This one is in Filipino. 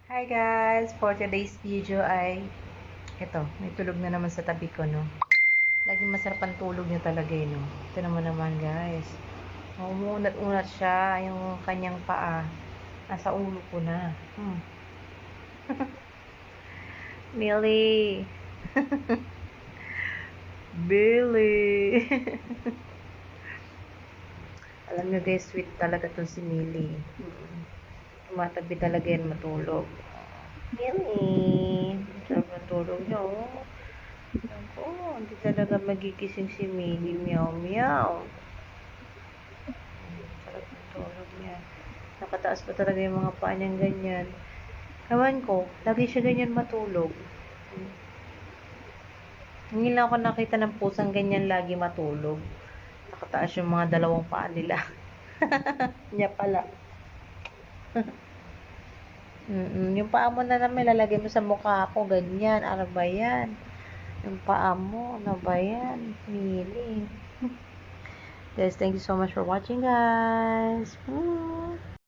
Hi guys! For today's video ay ito, may tulog na naman sa tabi ko, no? Laging masarap ang tulog niya talaga, no? Ito naman guys. Umunat-unat siya, yung kanyang paa. Nasa ulo ko na. Millie! Billy! Alam niyo guys, sweet talaga tong si Millie. Tumatabi talaga yan matulog. Millie! Sarap ng tulog niya, oh. Ako, hindi talaga magigising si Millie. Meow, meow. Sarap ng tulog niya. Nakataas pa talaga yung mga paa niyang ganyan. Kawan ko, lagi siya ganyan matulog. Hindi lang ako nakita ng pusang ganyan lagi matulog. Nakataas yung mga dalawang paa nila. Niya pala. Yung paa mo na naman, lalagay mo sa mukha ko, ganyan. Ano ba yan? Yung paa mo, ano ba yan? Mili. Guys, thank you so much for watching, guys.